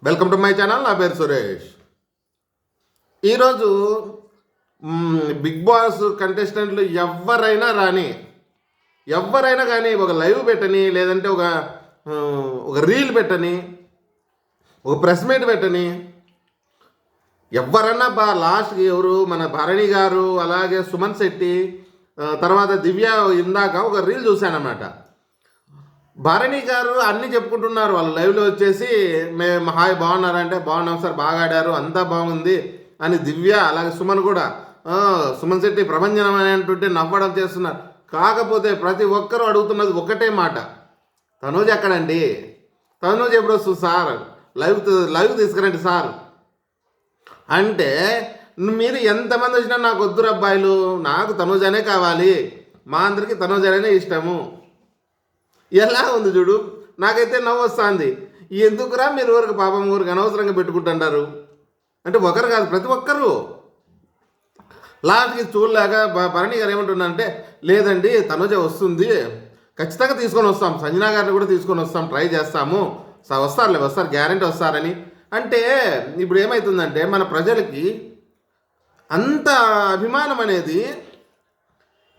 Welcome to my channel. నా పేరు సురేష్. ఈరోజు బిగ్ బాస్ కంటెస్టెంట్లు ఎవరైనా కానీ ఒక లైవ్ పెట్టని, లేదంటే ఒక రీల్ పెట్టని, ఒక ప్రెస్ మీట్ పెట్టని, ఎవరన్నా లాస్ట్కి ఎవరు మన భరణి గారు, అలాగే సుమన్ శెట్టి, తర్వాత దివ్య ఇందాక ఒక రీల్ చూశానన్నమాట. భరణి గారు అన్నీ చెప్పుకుంటున్నారు వాళ్ళు లైవ్లో వచ్చేసి, మేము హాయ్ బాగున్నారంటే బాగున్నాం సార్, బాగా ఆడారు, అంతా బాగుంది అని దివ్య, అలాగే సుమన్ కూడా సుమన్ శెట్టి ప్రభంజనం అని అంటుంటే నవ్వడం చేస్తున్నారు. కాకపోతే ప్రతి ఒక్కరూ అడుగుతున్నది ఒకటే మాట, తనూజ్ ఎక్కడండి, తనూజ్ ఎప్పుడు వస్తుంది సార్, లైవ్ తీసుకురండి సార్ అంటే, మీరు ఎంతమంది వచ్చినా నాకు వద్దురు అబ్బాయిలు, నాకు తనూజ్ అనే కావాలి, మా అందరికీ తనూజ్ అనే ఇష్టము. ఎలా ఉంది చూడు, నాకైతే నవ్వు వస్తుంది. ఎందుకురా మీరు ఊరికి పాపం ఊరికి అనవసరంగా పెట్టుకుంటున్నారు అంటే, ఒకరు కాదు ప్రతి ఒక్కరు. లాస్ట్కి చూడలేక భరణి గారు ఏమంటున్నారంటే, లేదండి తనుజ వస్తుంది, ఖచ్చితంగా తీసుకొని వస్తాం, సంజనా గారిని కూడా తీసుకొని వస్తాం, ట్రై చేస్తాము, వస్తారు గ్యారెంటీ వస్తారని అంటే. ఇప్పుడు ఏమవుతుందంటే, మన ప్రజలకి అంత అభిమానం అనేది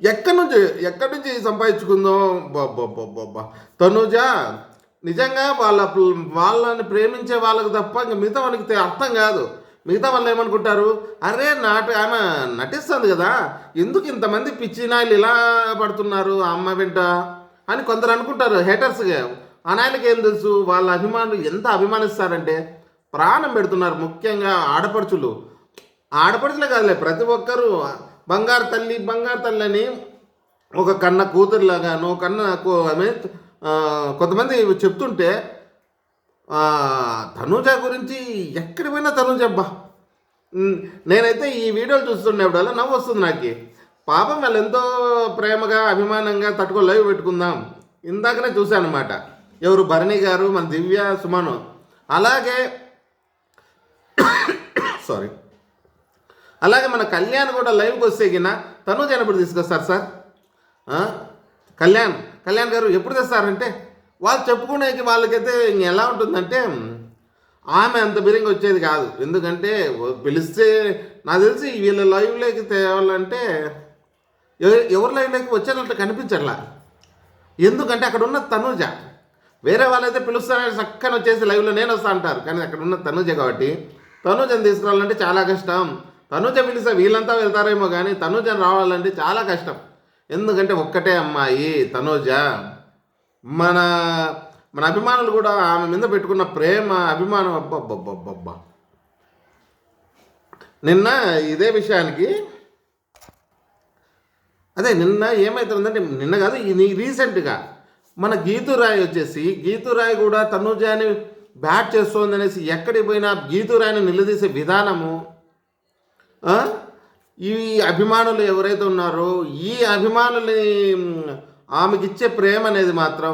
ఎక్కడి నుంచి సంపాదించుకుందో. బాబా తనుజ నిజంగా వాళ్ళని ప్రేమించే వాళ్ళకి తప్ప ఇంక మిగతా వాళ్ళకి అర్థం కాదు. మిగతా వాళ్ళు ఏమనుకుంటారు, అరే ఆమె నటిస్తుంది కదా, ఎందుకు ఇంతమంది పిచ్చి నాయలు ఇలా పడుతున్నారు ఆ అమ్మ వెంట అని కొందరు అనుకుంటారు హేటర్స్గా. ఆ నాయలకి ఏం తెలుసు, వాళ్ళ అభిమానులు ఎంత అభిమానిస్తారంటే ప్రాణం పెడుతున్నారు. ముఖ్యంగా ఆడపడుచులే కాదులే, ప్రతి ఒక్కరూ బంగారు తల్లి అని ఒక కన్న కూతురులాగాను కొంతమంది చెప్తుంటే, తనూజ గురించి ఎక్కడి పోయినా తనూజ అబ్బా. నేనైతే ఈ వీడియోలు చూస్తుండేప్పుడల్లా నవ్వు వస్తుంది నాకు. పాపం వాళ్ళు ఎంతో ప్రేమగా అభిమానంగా లైవ్ పెట్టుకుందాం. ఇందాకనే చూశాను అనమాట, ఎవరు భరణి గారు, మన దివ్య, సుమను, అలాగే అలాగే మన కళ్యాణ్ కూడా లైవ్కి వస్తే గిన తనూజ ఎప్పుడు తీసుకొస్తారు సార్, కళ్యాణ్ గారు ఎప్పుడు తెస్తారంటే, వాళ్ళు చెప్పుకునేకి వాళ్ళకైతే ఎలా ఉంటుందంటే, ఆమె అంత బిరింగ్ వచ్చేది కాదు. ఎందుకంటే పిలిస్తే నాకు తెలిసి వీళ్ళ లైవ్లోకి తేవాలంటే ఎవరి లైవ్లోకి వచ్చేటట్టు కనిపించట్లా. ఎందుకంటే అక్కడ ఉన్న తనూజ, వేరే వాళ్ళైతే పిలుస్తారని చక్కని వచ్చేసి లైవ్లో నేను వస్తా అంటారు, కానీ అక్కడ ఉన్న తనూజ కాబట్టి తనూజని తీసుకురావాలంటే చాలా కష్టం. తనూజ పిలిస్తే వీళ్ళంతా వెళ్తారేమో, కానీ తనూజని రావాలంటే చాలా కష్టం. ఎందుకంటే ఒక్కటే అమ్మాయి తనూజ. మన మన అభిమానులు కూడా ఆమె మీద పెట్టుకున్న ప్రేమ, అభిమానం అబ్బబ్బబ్బబ్బబ్బా. నిన్న ఇదే విషయానికి నిన్న ఏమవుతుందంటే, నిన్న కాదు రీసెంట్గా మన గీతురాయ్ కూడా తనూజని బ్యాట్ చేస్తోంది అనేసి ఎక్కడికి పోయినా గీతురాయిని నిలదీసే విధానము, ఈ అభిమానులు ఎవరైతే ఉన్నారో ఈ అభిమానుల్ని ఆమెకి ఇచ్చే ప్రేమ అనేది మాత్రం,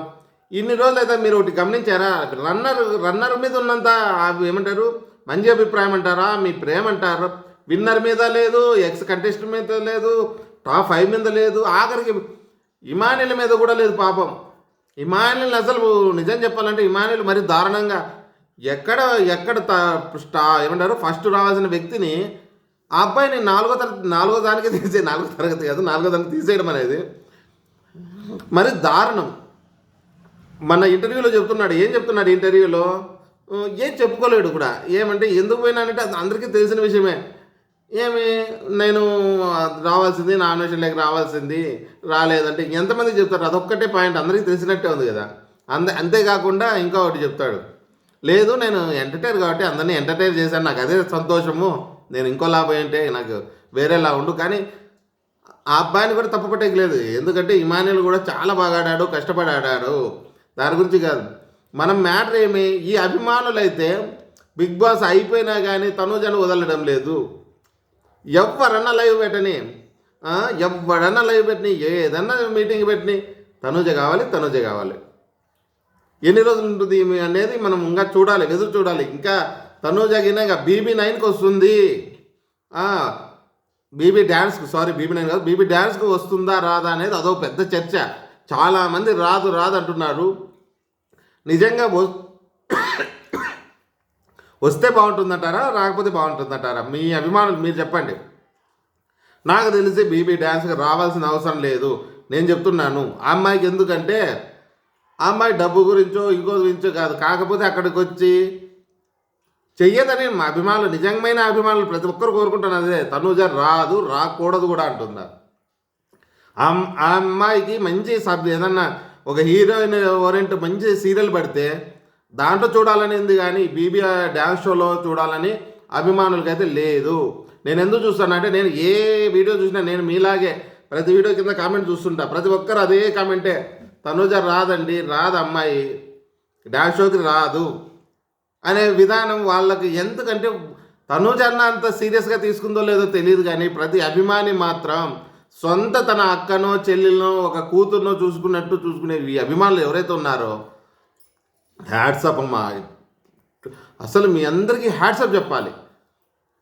ఇన్ని రోజులు అయితే మీరు ఒకటి గమనించారా, రన్నర్ మీద ఉన్నంత ఏమంటారు మంచి అభిప్రాయం అంటారా, మీ ప్రేమ అంటారు, విన్నర్ మీద లేదు, ఎక్స్ కంటెస్టెంట్ మీద లేదు, టాప్ 5 మీద లేదు, ఆఖరికి ఇమానిల మీద కూడా లేదు. పాపం ఇమానిల్ అసలు నిజం చెప్పాలంటే ఇమానిల్ మరి దారుణంగా ఎక్కడ ఏమంటారు ఫస్ట్ రావాల్సిన వ్యక్తిని ఆ అబ్బాయిని నాలుగో తరగతి తీసేయడం అనేది మరి దారుణం. మన ఇంటర్వ్యూలో ఏం చెప్తున్నాడు ఇంటర్వ్యూలో, ఏం చెప్పుకోలేడు కూడా. ఏమంటే ఎందుకు పోయినానంటే అది అందరికీ తెలిసిన విషయమే. నేను రావాల్సింది, నామినేషన్లోకి రావాల్సింది, రాలేదంటే ఎంతమందికి చెప్తారు, అదొక్కటే పాయింట్, అందరికీ తెలిసినట్టే ఉంది కదా. అంతేకాకుండా ఇంకా ఒకటి చెప్తాడు, లేదు నేను ఎంటర్టైన్ కాబట్టి అందరినీ ఎంటర్టైన్ చేశాను, నాకు అదే సంతోషము, నేను ఇంకో లాభం ఏంటే నాకు వేరేలా ఉండు. కానీ ఆ అబ్బాయిని కూడా తప్పుపట్టేకి లేదు, ఎందుకంటే ఇమానియల్ కూడా చాలా బాగా ఆడాడు, కష్టపడి ఆడాడు. దాని గురించి కాదు మనం మ్యాటర్ ఈ అభిమానులైతే బిగ్ బాస్ అయిపోయినా కానీ తనూజను వదలడం లేదు. ఎవరన్నా లైవ్ పెట్టని, ఏదన్నా మీటింగ్ పెట్టని తనూజ కావాలి. ఎన్ని రోజులు ఉంటుంది అనేది మనం ఇంకా ఎదురు చూడాలి. ఇంకా తనూజ గిన ఇంకా BB9కి వస్తుంది, బీబీ డ్యాన్స్కి వస్తుందా రాదా అనేది అదొక పెద్ద చర్చ. చాలామంది రాదు అంటున్నారు. నిజంగా వస్తే బాగుంటుందంటారా, రాకపోతే బాగుంటుందంటారా? మీ అభిమానులు మీరు చెప్పండి. నాకు తెలిసి బీబీ డ్యాన్స్కి రావాల్సిన అవసరం లేదు. నేను చెప్తున్నాను ఆ అమ్మాయికి, ఎందుకంటే ఆ అమ్మాయి డబ్బు గురించో ఇంకో గురించో కాదు, కాకపోతే అక్కడికి వచ్చి చెయ్యదని మా అభిమానులు, నిజమైన అభిమానులు ప్రతి ఒక్కరు కోరుకుంటున్నారు అదే. తనూజ రాదు, రాకూడదు కూడా అంటున్నారు. ఆ అమ్మాయికి మంచి ఏదన్నా ఒక హీరోయిన్ ఓరియంట్ మంచి సీరియల్ పడితే దాంట్లో చూడాలని ఉంది, కానీ బీబీ డ్యాన్స్ షోలో చూడాలని అభిమానులకైతే లేదు. నేను ఎందుకు చూస్తానంటే, నేను ఏ వీడియో చూసినా నేను మీలాగే ప్రతి వీడియో కింద కామెంట్ చూస్తుంటా. ప్రతి ఒక్కరు అదే కామెంటే, తనూజ రాదండి, రాదు అమ్మాయి డ్యాన్స్ షోకి రాదు అనే విధానం వాళ్ళకి. ఎందుకంటే తనూజ అన్న అంత సీరియస్గా తీసుకుందో లేదో తెలియదు, కానీ ప్రతి అభిమాని మాత్రం సొంత తన అక్కనో చెల్లెలనో ఒక కూతురునో చూసుకున్నట్టు చూసుకునే ఈ అభిమానులు ఎవరైతే ఉన్నారో, హ్యాట్సప్ అమ్మా. అసలు మీ అందరికీ హ్యాట్సప్ చెప్పాలి.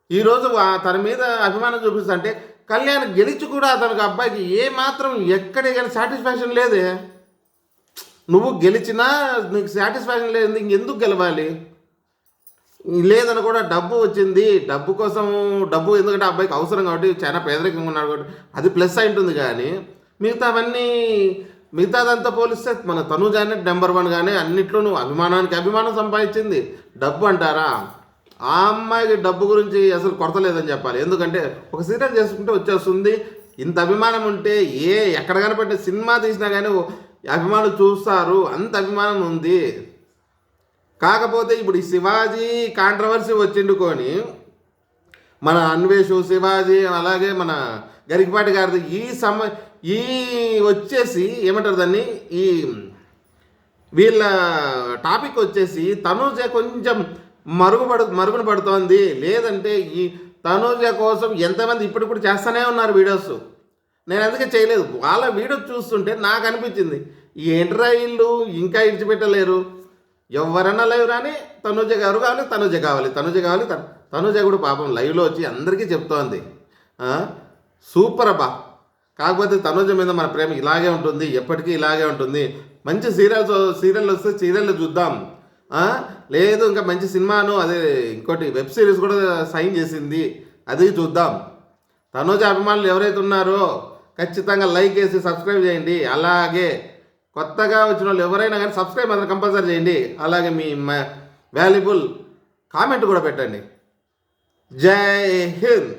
ఈరోజు తన మీద అభిమానం చూపిస్తా అంటే, కళ్యాణ్ గెలిచి కూడా తనకు అబ్బాయికి ఏ మాత్రం ఎక్కడే కానీ సాటిస్ఫాక్షన్ లేదే. నువ్వు గెలిచినా నీకు సాటిస్ఫాక్షన్ లేదు, ఇంకెందుకు గెలవాలి? లేదని కూడా డబ్బు వచ్చింది, డబ్బు కోసం, డబ్బు ఎందుకంటే అబ్బాయికి అవసరం కాబట్టి, చాలా పేదరికంగా ఉన్నాడు కాబట్టి అది ప్లస్ అయి ఉంటుంది. కానీ మిగతాదంతా పోలిస్తే మన తనూజానే నెంబర్ 1 కానీ అన్నిట్లోనూ అభిమానానికి అభిమానం సంపాదించింది. డబ్బు అంటారా, ఆ అమ్మాయికి డబ్బు గురించి అసలు కొరత లేదని చెప్పాలి. ఎందుకంటే ఒక సీరియల్ చేసుకుంటే వచ్చేస్తుంది. ఇంత అభిమానం ఉంటే ఎక్కడ కనపడిన సినిమా తీసినా కానీ అభిమానులు చూస్తారు, అంత అభిమానం ఉంది. కాకపోతే ఇప్పుడు ఈ శివాజీ కాంట్రవర్సీ వచ్చిండుకొని మన అన్వేషు, శివాజీ, అలాగే మన గరికపాటి గారిది ఈ వచ్చేసి ఏమంటారు దాన్ని, ఈ వీళ్ళ టాపిక్ వచ్చేసి తనూజ కొంచెం మరుగున పడుతోంది. లేదంటే ఈ తనూజ కోసం ఎంతమంది ఇప్పుడు కూడా చేస్తూనే ఉన్నారు వీడియోస్. నేను అందుకే చేయలేదు. వాళ్ళ వీడియోస్ చూస్తుంటే నాకు అనిపించింది, ఏంట్రా వీళ్ళు ఇంకా ఇడిచిపెట్టలేరు, ఎవరన్నా లైవ్ రాని తనూజ గారు కావాలి, తనూజ కూడా పాపం లైవ్లో వచ్చి అందరికీ చెప్తోంది. సూపర్ అబ్బా. కాకపోతే తనూజ మీద మన ప్రేమ ఇలాగే ఉంటుంది, ఎప్పటికీ ఇలాగే ఉంటుంది. మంచి సీరియల్ వస్తే సీరియల్లో చూద్దాం. లేదు ఇంకా మంచి సినిమాను, అదే ఇంకోటి వెబ్ సిరీస్ కూడా సైన్ చేసింది, అది చూద్దాం. తనూజ అభిమానులు ఎవరైతే ఉన్నారో ఖచ్చితంగా లైక్ వేసి సబ్స్క్రైబ్ చేయండి. అలాగే కొత్తగా వచ్చిన వాళ్ళు ఎవరైనా కానీ సబ్స్క్రైబ్ మాత్రం కంపల్సరీ చేయండి. అలాగే మీ వాల్యుబుల్ కామెంట్ కూడా పెట్టండి. జై హింద్.